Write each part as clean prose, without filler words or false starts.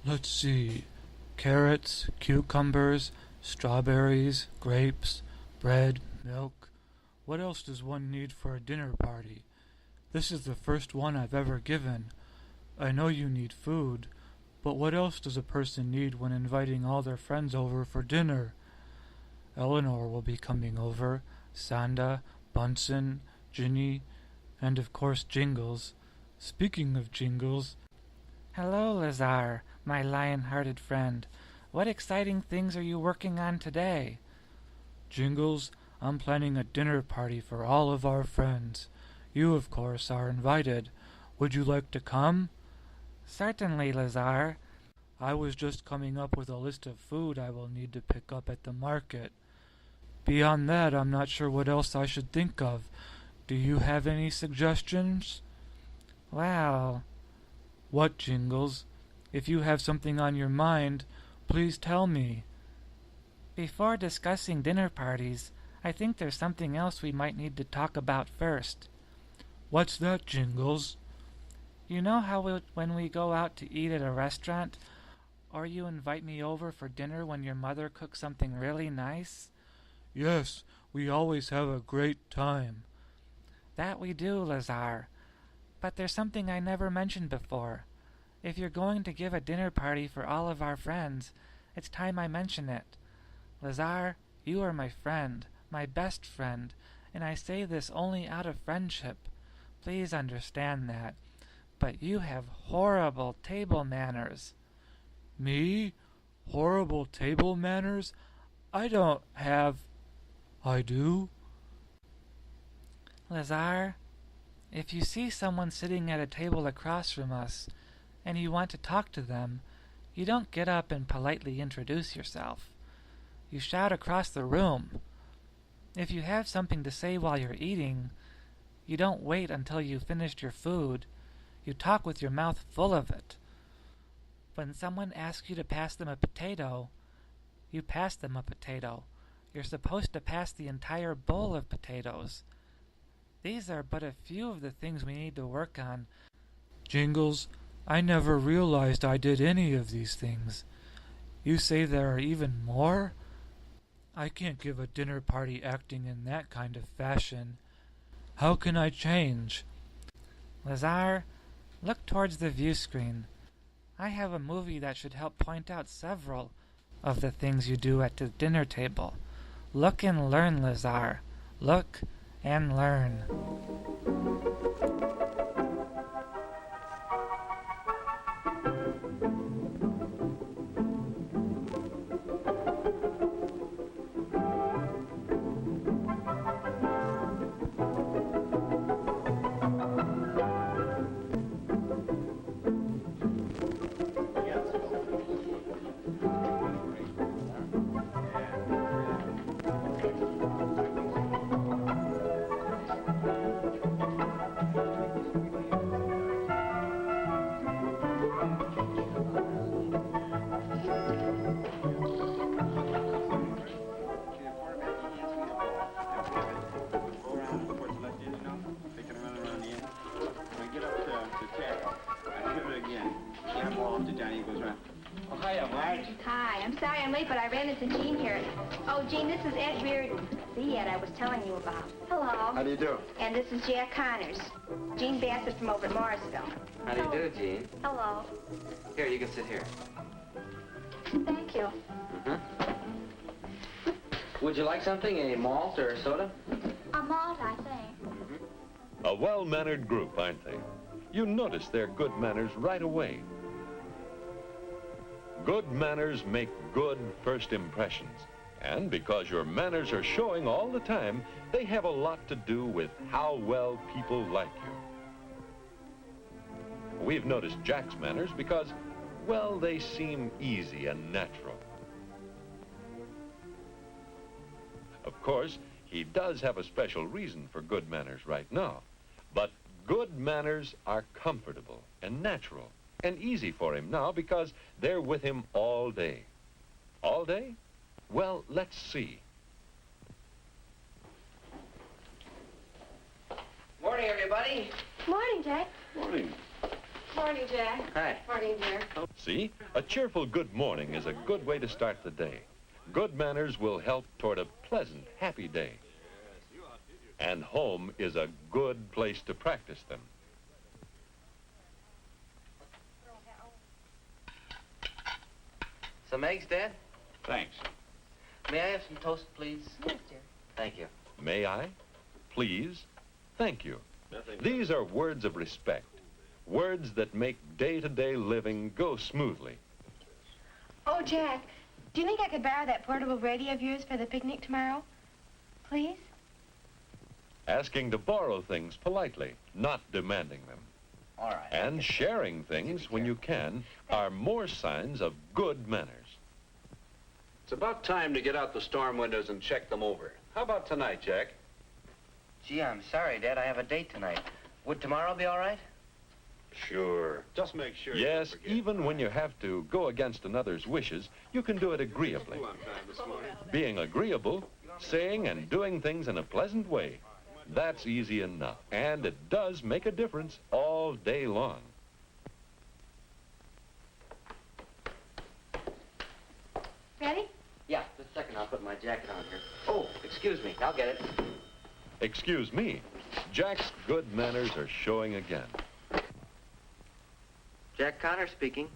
Let's see. Carrots, cucumbers, strawberries, grapes, bread, milk. What else does one need for a dinner party? This is the first one I've ever given. I know you need food, but what else does a person need when inviting all their friends over for dinner? Eleanor will be coming over, Sanda, Bunsen, Ginny, and of course Jingles. Speaking of Jingles, hello, Lazar, my lion-hearted friend. What exciting things are you working on today? Jingles, I'm planning a dinner party for all of our friends. You, of course, are invited. Would you like to come? Certainly, Lazar. I was just coming up with a list of food I will need to pick up at the market. Beyond that, I'm not sure what else I should think of. Do you have any suggestions? Well... What, Jingles? If you have something on your mind, please tell me. Before discussing dinner parties, I think there's something else we might need to talk about first. What's that, Jingles? You know how when we go out to eat at a restaurant, or you invite me over for dinner when your mother cooks something really nice? Yes, we always have a great time. That we do, Lazar. But there's something I never mentioned before. If you're going to give a dinner party for all of our friends, it's time I mention it. Lazar, you are my friend, my best friend, and I say this only out of friendship. Please understand that. But you have horrible table manners. Me? Horrible table manners? I don't have... I do? Lazar, if you see someone sitting at a table across from us, and you want to talk to them, you don't get up and politely introduce yourself. You shout across the room. If you have something to say while you're eating, you don't wait until you've finished your food. You talk with your mouth full of it. When someone asks you to pass them a potato, you pass them a potato. You're supposed to pass the entire bowl of potatoes. These are but a few of the things we need to work on. Jingles, I never realized I did any of these things. You say there are even more? I can't give a dinner party acting in that kind of fashion. How can I change? Lazar, look towards the view screen. I have a movie that should help point out several of the things you do at the dinner table. Look and learn, Lazar. Look and learn. Hi, I'm sorry I'm late, but I ran into Jean here. Oh, Jean, this is Ed Reardon, the Ed I was telling you about. Hello. How do you do? And this is Jack Connors. Jean Bassett from over at Morrisville. How do you do, Jean? Hello. Here, you can sit here. Thank you. Would you like something, a malt or a soda? A malt, I think. A well-mannered group, aren't they? You notice their good manners right away. Good manners make good first impressions. And because your manners are showing all the time, they have a lot to do with how well people like you. We've noticed Jack's manners because, well, they seem easy and natural. course, he does have a special reason for good manners right now. But good manners are comfortable and natural and easy for him now because they're with him all day. All day? Well, let's see. Morning, everybody. Morning, Jack. Morning. Morning, Jack. Hi. Morning, dear. See, a cheerful good morning is a good way to start the day. Good manners will help toward a pleasant, happy day. And home is a good place to practice them. Some eggs, Dad? Thanks. May I have some toast, please? Yes, dear. Thank you. May I? Please? Thank you. These are words of respect. Words that make day-to-day living go smoothly. Oh, Jack, do you think I could borrow that portable radio of yours for the picnic tomorrow? Please? Asking to borrow things politely, not demanding them. All right. And sharing things when you can are more signs of good manners. It's about time to get out the storm windows and check them over. How about tonight, Jack? Gee, I'm sorry, Dad. I have a date tonight. Would tomorrow be all right? Sure. Just make sure. Yes, you don't forget. even when you have to go against another's wishes, you can do it agreeably. On time this morning. Being agreeable, saying and doing things in a pleasant way, that's easy enough. And it does make a difference all day long. Ready? Yeah, just a second. I'll put my jacket on here. Oh, excuse me. I'll get it. Excuse me, Jack's good manners are showing again. Jack Connor speaking.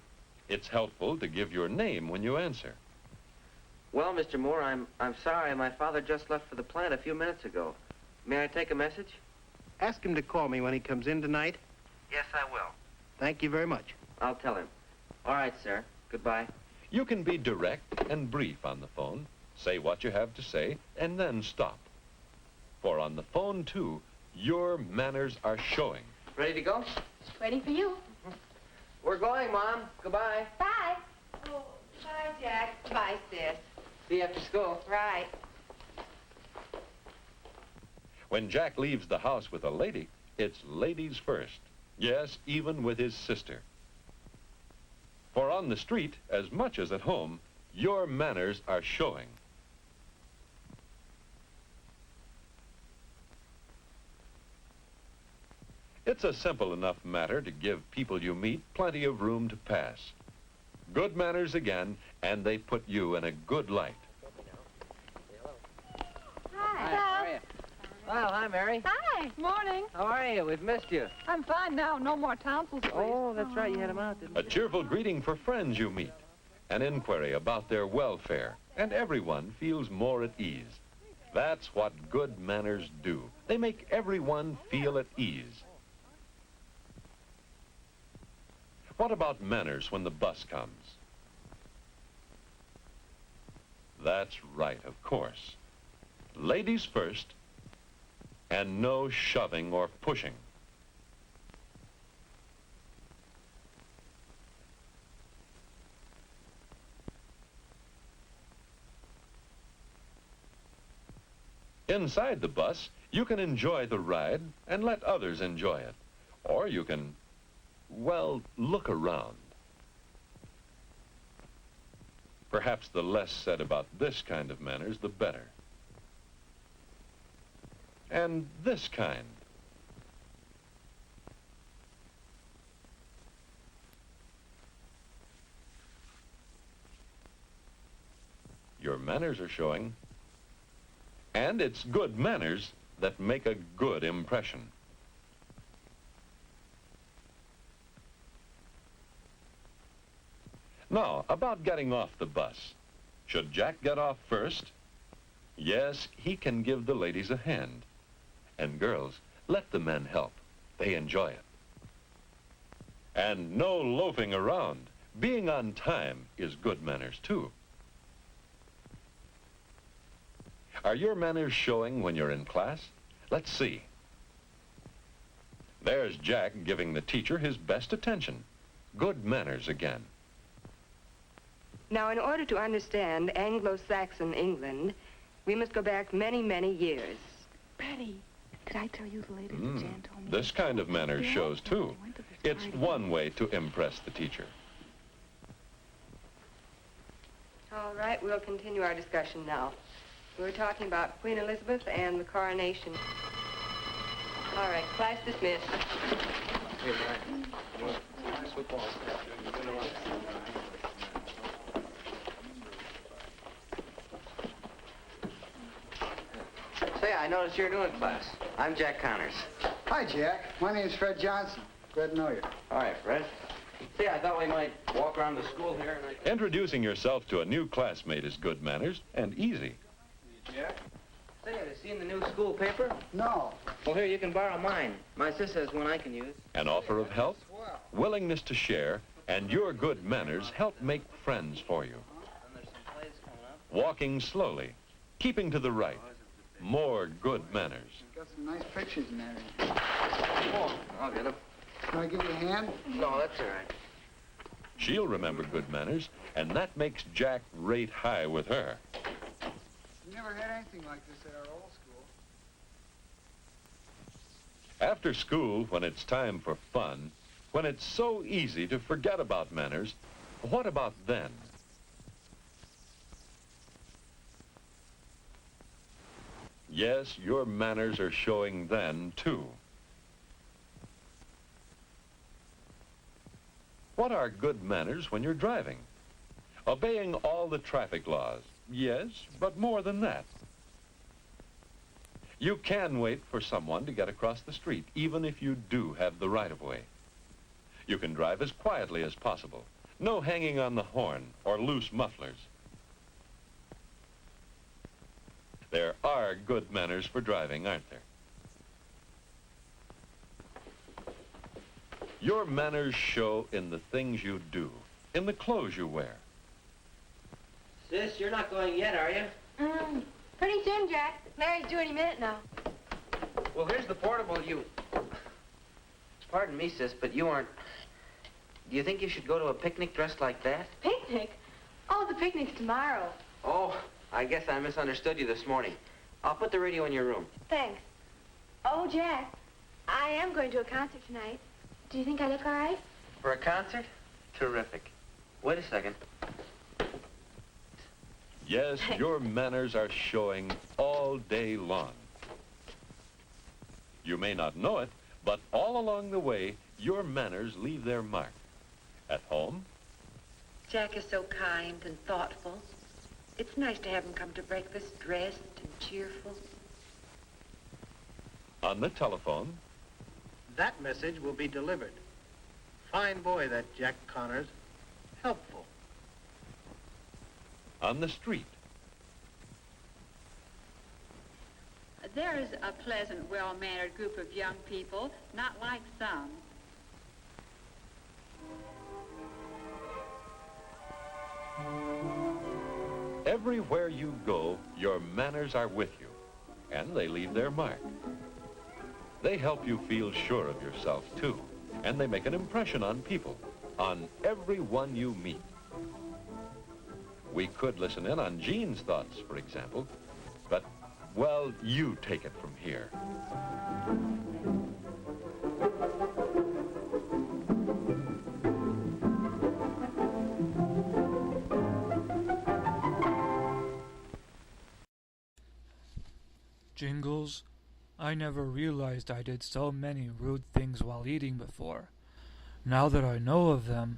It's helpful to give your name when you answer. Well, Mr. Moore, I'm sorry. My father just left for the plant a few minutes ago. May I take a message? Ask him to call me when he comes in tonight. Yes, I will. Thank you very much. I'll tell him. All right, sir. Goodbye. You can be direct and brief on the phone, say what you have to say, and then stop. For on the phone, too, your manners are showing. Ready to go? Waiting for you. We're going, Mom. Goodbye. Bye. Oh, bye, Jack. Bye, sis. See you after school. Right. When Jack leaves the house with a lady, it's ladies first. Yes, even with his sister. For on the street, as much as at home, your manners are showing. It's a simple enough matter to give people you meet plenty of room to pass. Good manners again, and they put you in a good light. Hi. How are you? Well, hi, Mary. Hi. Morning. How are you? We've missed you. I'm fine now. No more tonsils, please. Oh, that's right. You had them out, didn't you? A cheerful greeting for friends you meet, an inquiry about their welfare, and everyone feels more at ease. That's what good manners do. They make everyone feel at ease. What about manners when the bus comes? That's right, of course. Ladies first, and no shoving or pushing. Inside the bus, you can enjoy the ride and let others enjoy it. Or you can, well, look around. Perhaps the less said about this kind of manners, the better. And this kind. Your manners are showing. And it's good manners that make a good impression. Now, about getting off the bus. Should Jack get off first? Yes, he can give the ladies a hand. And girls, let the men help. They enjoy it. And no loafing around. Being on time is good manners, too. Are your manners showing when you're in class? Let's see. There's Jack giving the teacher his best attention. Good manners again. Now, in order to understand Anglo-Saxon England, We must go back many, many years. Betty, did I tell you the latest Jan told me? This kind of manners shows, too. It's one way to impress the teacher. All right, we'll continue our discussion now. We were talking about Queen Elizabeth and the coronation. All right, class dismissed. Say, I noticed you're new in class. I'm Jack Connors. Hi, Jack. My name's Fred Johnson. Glad to know you. All right, Fred. See, I thought we might walk around the school here and Introducing yourself to a new classmate is good manners and easy. Jack? Say, have you seen the new school paper? No. Well, here, you can borrow mine. My sister has one I can use. An offer of help, willingness to share, and your good manners help make friends for you. And there's some plays coming up. Walking slowly, keeping to the right. More good manners. Got some nice pictures in there. Oh, I'll get them. Can I give you a hand? No, that's all right. She'll remember good manners, and that makes Jack rate high with her. We never had anything like this at our old school. After school, when it's time for fun, when it's so easy to forget about manners, what about then? Yes, your manners are showing then, too. What are good manners when you're driving? Obeying all the traffic laws. Yes, but more than that. You can wait for someone to get across the street, even if you do have the right-of-way. You can drive as quietly as possible. No hanging on the horn or loose mufflers. There are good manners for driving, aren't there? Your manners show in the things you do, in the clothes you wear. Sis, you're not going yet, are you? Pretty soon, Jack. Larry's due any minute now. Well, here's the portable you... Pardon me, sis, but you aren't... Do you think you should go to a picnic dressed like that? Picnic? Oh, the picnic's tomorrow. Oh, I guess I misunderstood you this morning. I'll put the radio in your room. Thanks. Oh, Jack, I am going to a concert tonight. Do you think I look all right? For a concert? Terrific. Wait a second. Yes, your manners are showing all day long. You may not know it, but all along the way, your manners leave their mark. At home, Jack is so kind and thoughtful. It's nice to have him come to breakfast dressed and cheerful. on the telephone, That message will be delivered. Fine boy, that Jack Connors. Helpful. on the street, There is a pleasant, well-mannered group of young people, not like some. everywhere you go, your manners are with you, and they leave their mark. They help you feel sure of yourself, too, and they make an impression on people, on everyone you meet. We could listen in on Jean's thoughts, for example, but, well, you take it from here. Jingles, I never realized I did so many rude things while eating before. Now that I know of them,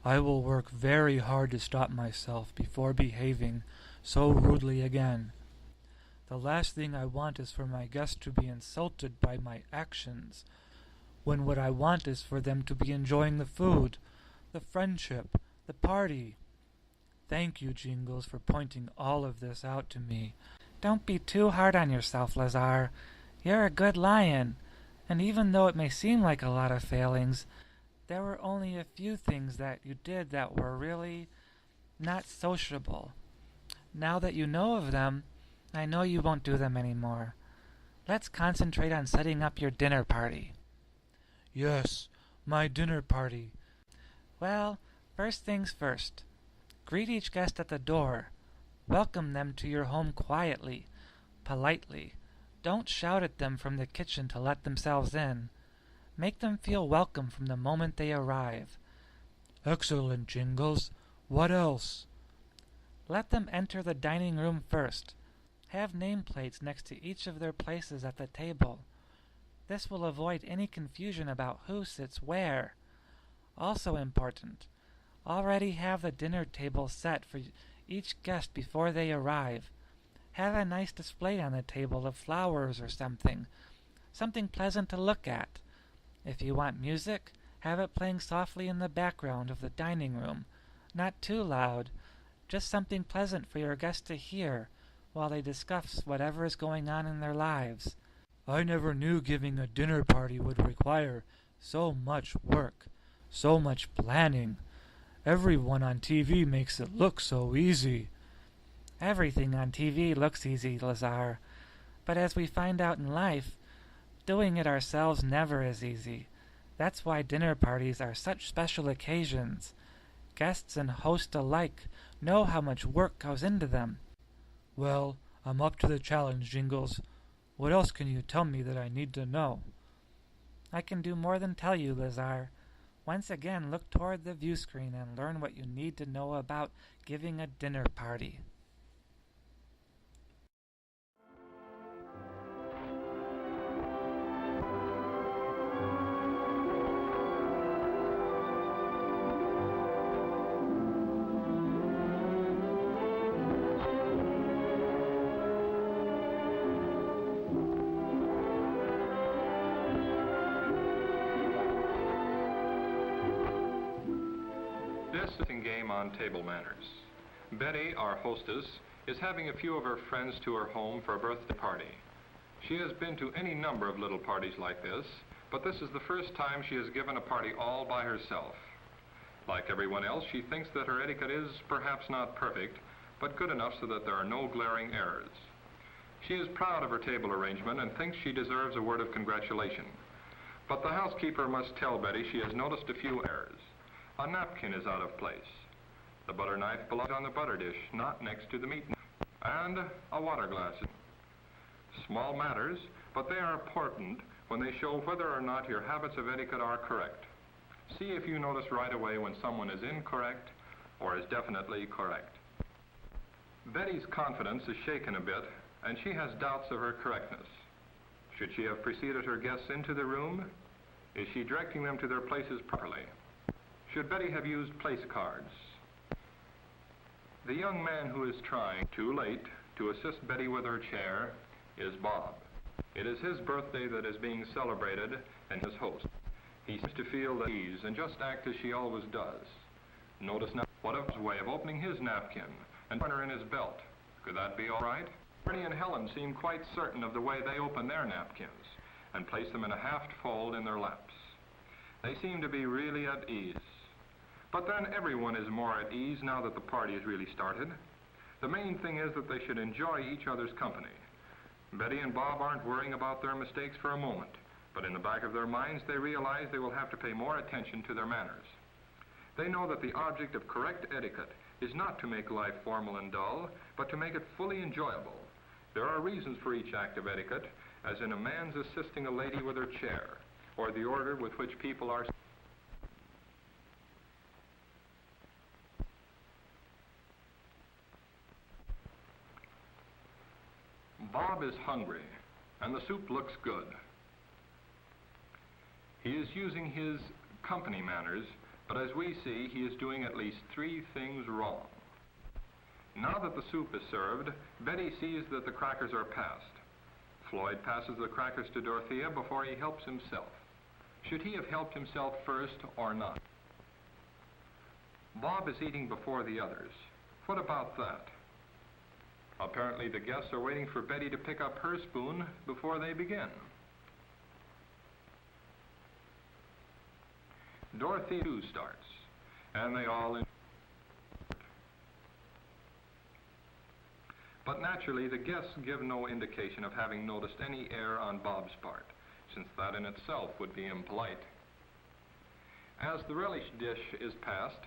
I will work very hard to stop myself before behaving so rudely again. The last thing I want is for my guests to be insulted by my actions, when what I want is for them to be enjoying the food, the friendship, the party. Thank you, Jingles, for pointing all of this out to me. Don't be too hard on yourself, Lazar. You're a good lion, and even though it may seem like a lot of failings, there were only a few things that you did that were really not sociable. Now that you know of them, I know you won't do them anymore. Let's concentrate on setting up your dinner party. Yes, my dinner party. Well, first things first. Greet each guest at the door. Welcome them to your home quietly, politely. Don't shout at them from the kitchen to let themselves in. Make them feel welcome from the moment they arrive. Excellent, Jingles. What else? Let them enter the dining room first. Have nameplates next to each of their places at the table. This will avoid any confusion about who sits where. Also important, already have the dinner table set for each guest before they arrive. Have a nice display on the table of flowers or something pleasant to look at. If you want music, have it playing softly in the background of the dining room, not too loud, just something pleasant for your guests to hear while they discuss whatever is going on in their lives. I never knew giving a dinner party would require so much work, so much planning. Everyone on TV makes it look so easy. Everything on TV looks easy, Lazar. But as we find out in life, doing it ourselves never is easy. That's why dinner parties are such special occasions. Guests and host alike know how much work goes into them. Well, I'm up to the challenge, Jingles. What else can you tell me that I need to know? I can do more than tell you, Lazar. Once again, look toward the view screen and learn what you need to know about giving a dinner party. Game on table manners. Betty, our hostess, is having a few of her friends to her home for a birthday party. She has been to any number of little parties like this, but this is the first time she has given a party all by herself. Like everyone else, she thinks that her etiquette is perhaps not perfect, but good enough so that there are no glaring errors. She is proud of her table arrangement and thinks she deserves a word of congratulation. But the housekeeper must tell Betty she has noticed a few errors. A napkin is out of place. The butter knife belongs on the butter dish, not next to the meat knife. And a water glass. Small matters, but they are important when they show whether or not your habits of etiquette are correct. See if you notice right away when someone is incorrect or is definitely correct. Betty's confidence is shaken a bit, and she has doubts of her correctness. Should she have preceded her guests into the room? Is she directing them to their places properly? Should Betty have used place cards? The young man who is trying, too late, to assist Betty with her chair is Bob. It is his birthday that is being celebrated and his host. He seems to feel at ease and just act as she always does. Notice now what a way of opening his napkin and putting her in his belt. Could that be all right? Bernie and Helen seem quite certain of the way they open their napkins and place them in a half fold in their laps. They seem to be really at ease. But then everyone is more at ease now that the party is really started. The main thing is that they should enjoy each other's company. Betty and Bob aren't worrying about their mistakes for a moment, but in the back of their minds they realize they will have to pay more attention to their manners. They know that the object of correct etiquette is not to make life formal and dull, but to make it fully enjoyable. There are reasons for each act of etiquette, as in a man's assisting a lady with her chair, or the order with which people are. Bob is hungry, and the soup looks good. He is using his company manners, but as we see, he is doing at least 3 things wrong. Now that the soup is served, Betty sees that the crackers are passed. Floyd passes the crackers to Dorothea before he helps himself. Should he have helped himself first or not? Bob is eating before the others. What about that? Apparently the guests are waiting for Betty to pick up her spoon before they begin. Dorothy too starts, and they all But naturally the guests give no indication of having noticed any error on Bob's part, since that in itself would be impolite. As the relish dish is passed,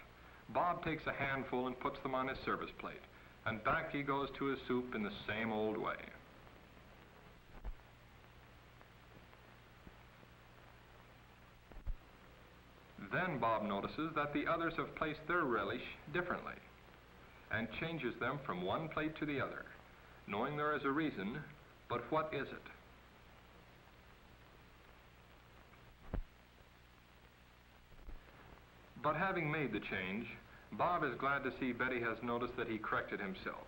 Bob takes a handful and puts them on his service plate, and back he goes to his soup in the same old way. Then Bob notices that the others have placed their relish differently and changes them from one plate to the other, knowing there is a reason, but what is it? But having made the change, Bob is glad to see Betty has noticed that he corrected himself.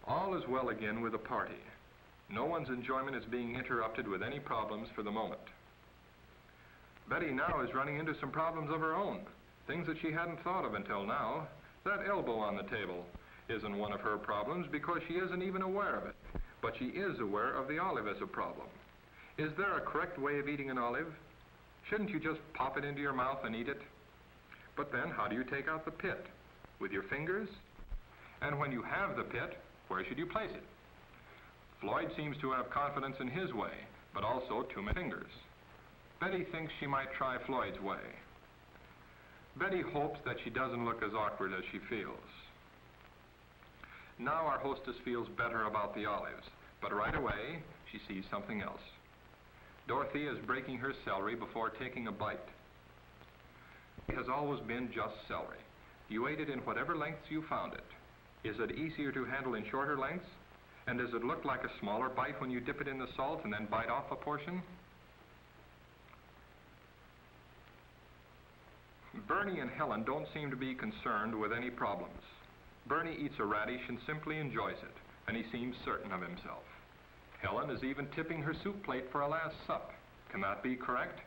All is well again with the party. No one's enjoyment is being interrupted with any problems for the moment. Betty now is running into some problems of her own, things that she hadn't thought of until now. That elbow on the table isn't one of her problems because she isn't even aware of it, but she is aware of the olive as a problem. Is there a correct way of eating an olive? Shouldn't you just pop it into your mouth and eat it? But then, how do you take out the pit? With your fingers? And when you have the pit, where should you place it? Floyd seems to have confidence in his way, but also too many fingers. Betty thinks she might try Floyd's way. Betty hopes that she doesn't look as awkward as she feels. Now our hostess feels better about the olives, but right away, she sees something else. Dorothy is breaking her celery before taking a bite. It has always been just celery. You ate it in whatever lengths you found it. Is it easier to handle in shorter lengths? And does it look like a smaller bite when you dip it in the salt and then bite off a portion? Bernie and Helen don't seem to be concerned with any problems. Bernie eats a radish and simply enjoys it, and he seems certain of himself. Helen is even tipping her soup plate for a last sup. Can that be correct?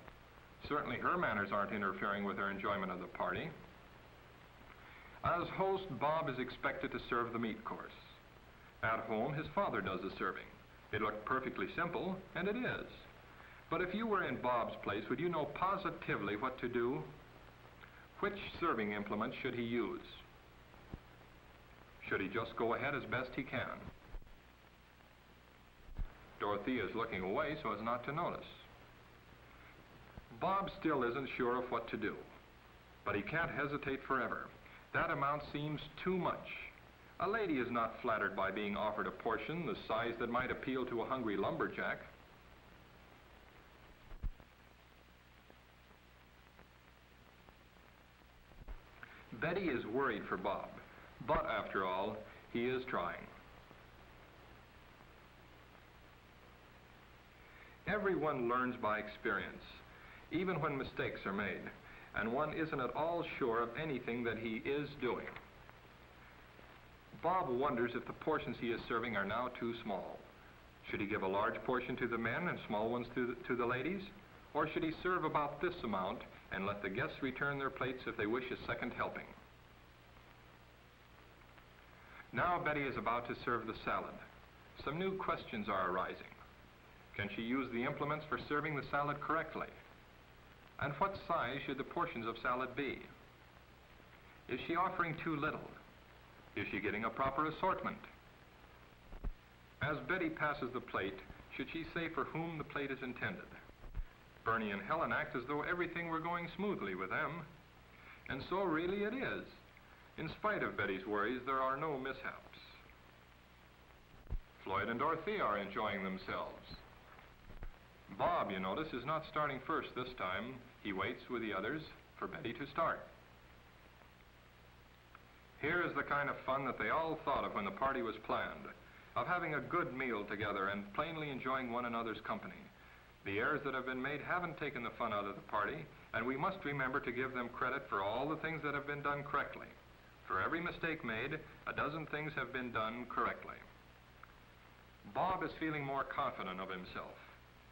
Certainly her manners aren't interfering with her enjoyment of the party. As host, Bob is expected to serve the meat course. At home, his father does the serving. It looked perfectly simple, and it is. But if you were in Bob's place, would you know positively what to do? Which serving implement should he use? Should he just go ahead as best he can? Dorothy is looking away so as not to notice. Bob still isn't sure of what to do, but he can't hesitate forever. That amount seems too much. A lady is not flattered by being offered a portion the size that might appeal to a hungry lumberjack. Betty is worried for Bob, but after all, he is trying. Everyone learns by experience, even when mistakes are made, and one isn't at all sure of anything that he is doing. Bob wonders if the portions he is serving are now too small. Should he give a large portion to the men and small ones to the ladies? Or should he serve about this amount and let the guests return their plates if they wish a second helping? Now Betty is about to serve the salad. Some new questions are arising. Can she use the implements for serving the salad correctly? And what size should the portions of salad be? Is she offering too little? Is she getting a proper assortment? As Betty passes the plate, should she say for whom the plate is intended? Bernie and Helen act as though everything were going smoothly with them. And so really it is. In spite of Betty's worries, there are no mishaps. Floyd and Dorothy are enjoying themselves. Bob, you notice, is not starting first this time. He waits with the others for Betty to start. Here is the kind of fun that they all thought of when the party was planned, of having a good meal together and plainly enjoying one another's company. The errors that have been made haven't taken the fun out of the party, and we must remember to give them credit for all the things that have been done correctly. For every mistake made, a dozen things have been done correctly. Bob is feeling more confident of himself.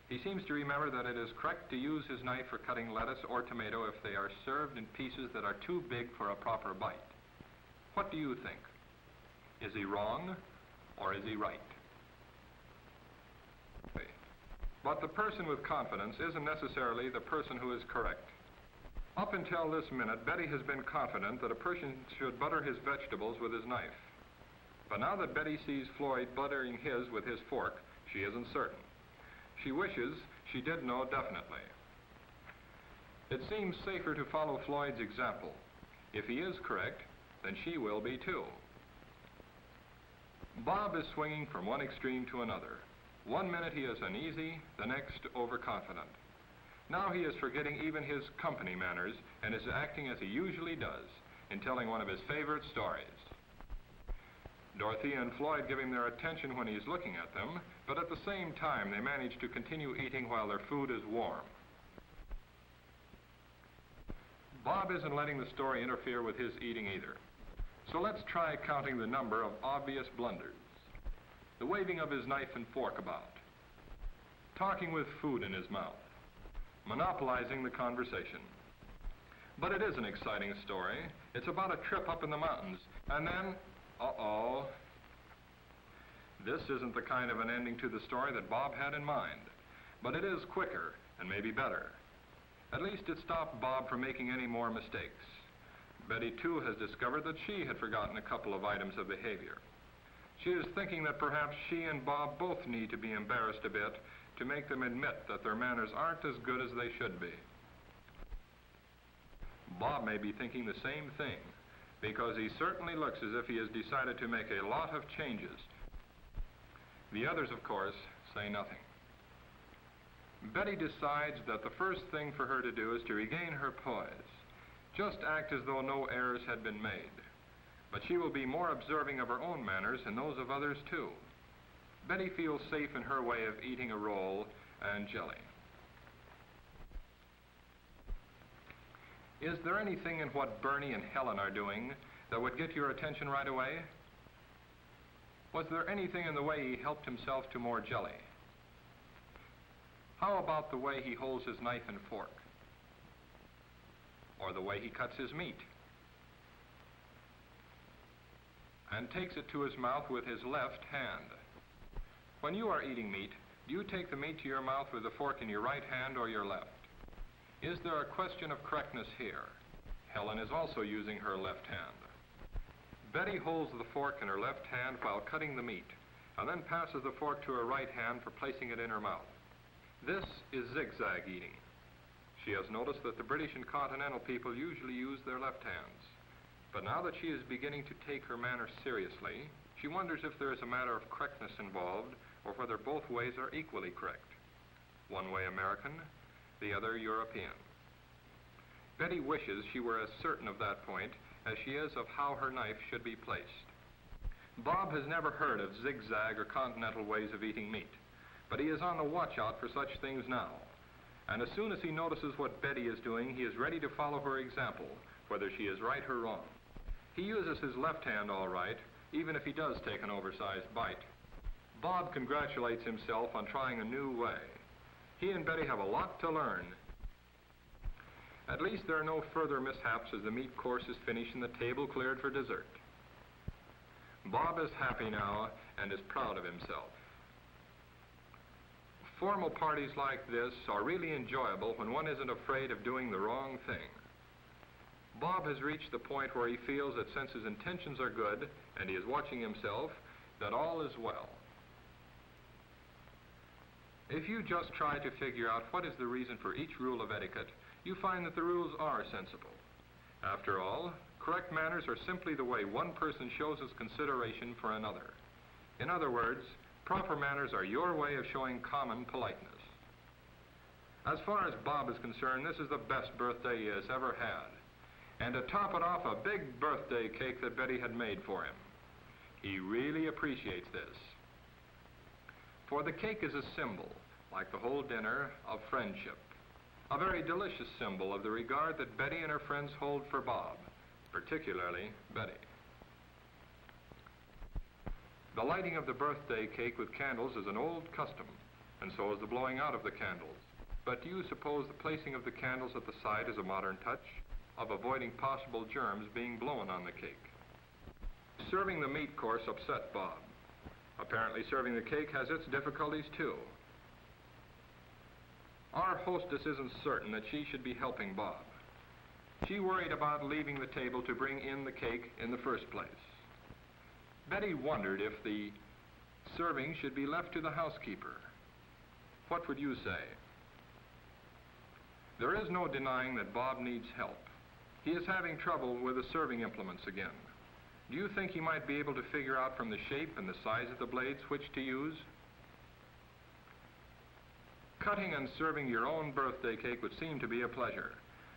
He seems to remember that it is correct to use his knife for cutting lettuce or tomato if they are served in pieces that are too big for a proper bite. What do you think? Is he wrong or is he right? But the person with confidence isn't necessarily the person who is correct. Up until this minute, Betty has been confident that a person should butter his vegetables with his knife. But now that Betty sees Floyd buttering his with his fork, she isn't certain. She wishes she did know definitely. It seems safer to follow Floyd's example. If he is correct, then she will be too. Bob is swinging from one extreme to another. One minute he is uneasy, the next overconfident. Now he is forgetting even his company manners and is acting as he usually does in telling one of his favorite stories. Dorothea and Floyd give him their attention when he's looking at them, but at the same time they manage to continue eating while their food is warm. Bob isn't letting the story interfere with his eating either. So let's try counting the number of obvious blunders. The waving of his knife and fork about. Talking with food in his mouth. Monopolizing the conversation. But it is an exciting story. It's about a trip up in the mountains. And then, uh-oh. This isn't the kind of an ending to the story that Bob had in mind. But it is quicker and maybe better. At least it stopped Bob from making any more mistakes. Betty, too, has discovered that she had forgotten a couple of items of behavior. She is thinking that perhaps she and Bob both need to be embarrassed a bit to make them admit that their manners aren't as good as they should be. Bob may be thinking the same thing, because he certainly looks as if he has decided to make a lot of changes. The others, of course, say nothing. Betty decides that the first thing for her to do is to regain her poise. Just act as though no errors had been made. But she will be more observing of her own manners and those of others, too. Betty feels safe in her way of eating a roll and jelly. Is there anything in what Bernie and Helen are doing that would get your attention right away? Was there anything in the way he helped himself to more jelly? How about the way he holds his knife and fork? Or the way he cuts his meat? And takes it to his mouth with his left hand. When you are eating meat, do you take the meat to your mouth with the fork in your right hand or your left? Is there a question of correctness here? Helen is also using her left hand. Betty holds the fork in her left hand while cutting the meat, and then passes the fork to her right hand for placing it in her mouth. This is zigzag eating. She has noticed that the British and continental people usually use their left hands. But now that she is beginning to take her manners seriously, she wonders if there is a matter of correctness involved or whether both ways are equally correct. One way American, the other European. Betty wishes she were as certain of that point as she is of how her knife should be placed. Bob has never heard of zigzag or continental ways of eating meat, but he is on the watch out for such things now. And as soon as he notices what Betty is doing, he is ready to follow her example, whether she is right or wrong. He uses his left hand all right, even if he does take an oversized bite. Bob congratulates himself on trying a new way. He and Betty have a lot to learn. At least there are no further mishaps as the meat course is finished and the table cleared for dessert. Bob is happy now and is proud of himself. Formal parties like this are really enjoyable when one isn't afraid of doing the wrong thing. Bob has reached the point where he feels that since his intentions are good and he is watching himself, that all is well. If you just try to figure out what is the reason for each rule of etiquette, you find that the rules are sensible. After all, correct manners are simply the way one person shows his consideration for another. In other words, proper manners are your way of showing common politeness. As far as Bob is concerned, this is the best birthday he has ever had. And to top it off, a big birthday cake that Betty had made for him. He really appreciates this. For the cake is a symbol, like the whole dinner, of friendship. A very delicious symbol of the regard that Betty and her friends hold for Bob, particularly Betty. The lighting of the birthday cake with candles is an old custom, and so is the blowing out of the candles. But do you suppose the placing of the candles at the side is a modern touch of avoiding possible germs being blown on the cake? Serving the meat course upset Bob. Apparently serving the cake has its difficulties too. Our hostess isn't certain that she should be helping Bob. She worried about leaving the table to bring in the cake in the first place. Betty wondered if the serving should be left to the housekeeper. What would you say? There is no denying that Bob needs help. He is having trouble with the serving implements again. Do you think he might be able to figure out from the shape and the size of the blades which to use? Cutting and serving your own birthday cake would seem to be a pleasure,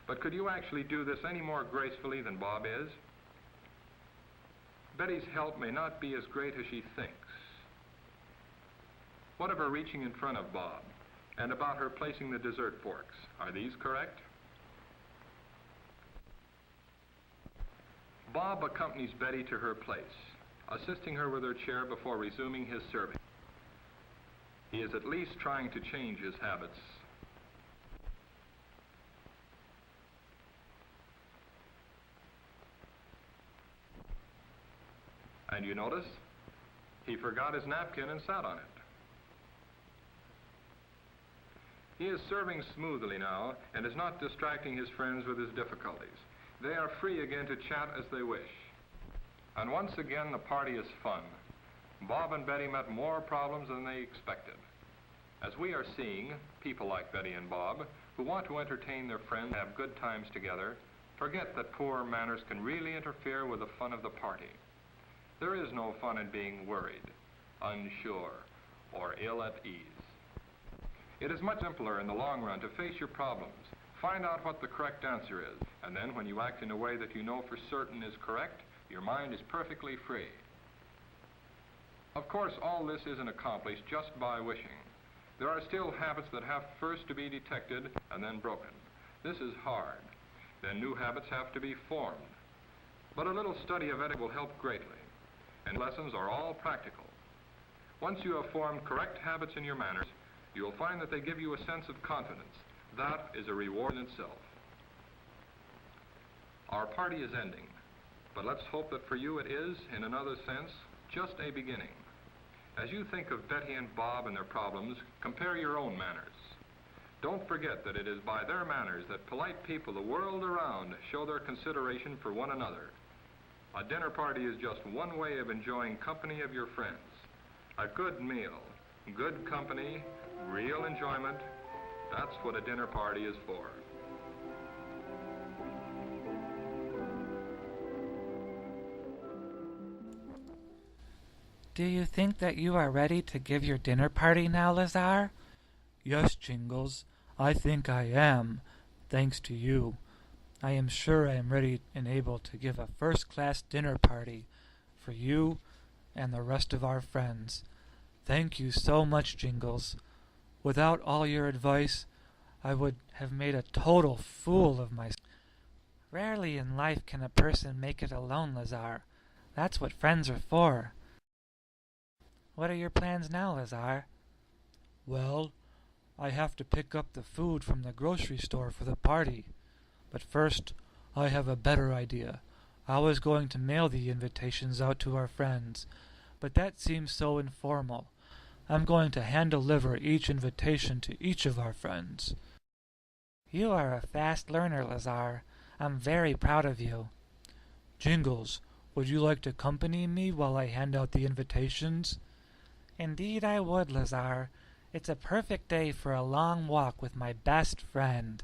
but could you actually do this any more gracefully than Bob is? Betty's help may not be as great as she thinks. What of her reaching in front of Bob, and about her placing the dessert forks? Are these correct? Bob accompanies Betty to her place, assisting her with her chair before resuming his serving. He is at least trying to change his habits. And you notice, he forgot his napkin and sat on it. He is serving smoothly now and is not distracting his friends with his difficulties. They are free again to chat as they wish. And once again, the party is fun. Bob and Betty met more problems than they expected. As we are seeing, people like Betty and Bob, who want to entertain their friends and have good times together, forget that poor manners can really interfere with the fun of the party. There is no fun in being worried, unsure, or ill at ease. It is much simpler in the long run to face your problems, find out what the correct answer is, and then when you act in a way that you know for certain is correct, your mind is perfectly free. Of course, all this isn't accomplished just by wishing. There are still habits that have first to be detected and then broken. This is hard. Then new habits have to be formed. But a little study of etiquette will help greatly, and lessons are all practical. Once you have formed correct habits in your manners, you will find that they give you a sense of confidence. That is a reward in itself. Our party is ending, but let's hope that for you it is, in another sense, just a beginning. As you think of Betty and Bob and their problems, compare your own manners. Don't forget that it is by their manners that polite people the world around show their consideration for one another. A dinner party is just one way of enjoying company of your friends. A good meal, good company, real enjoyment, that's what a dinner party is for. Do you think that you are ready to give your dinner party now, Lazar? Yes, Jingles, I think I am, thanks to you. I am sure I am ready and able to give a first-class dinner party for you and the rest of our friends. Thank you so much, Jingles. Without all your advice, I would have made a total fool of myself. Rarely in life can a person make it alone, Lazar. That's what friends are for. What are your plans now, Lazar? Well, I have to pick up the food from the grocery store for the party. But first, I have a better idea. I was going to mail the invitations out to our friends, but that seems so informal. I'm going to hand-deliver each invitation to each of our friends. You are a fast learner, Lazar. I'm very proud of you. Jingles, would you like to accompany me while I hand out the invitations? Indeed I would, Lazar. It's a perfect day for a long walk with my best friend.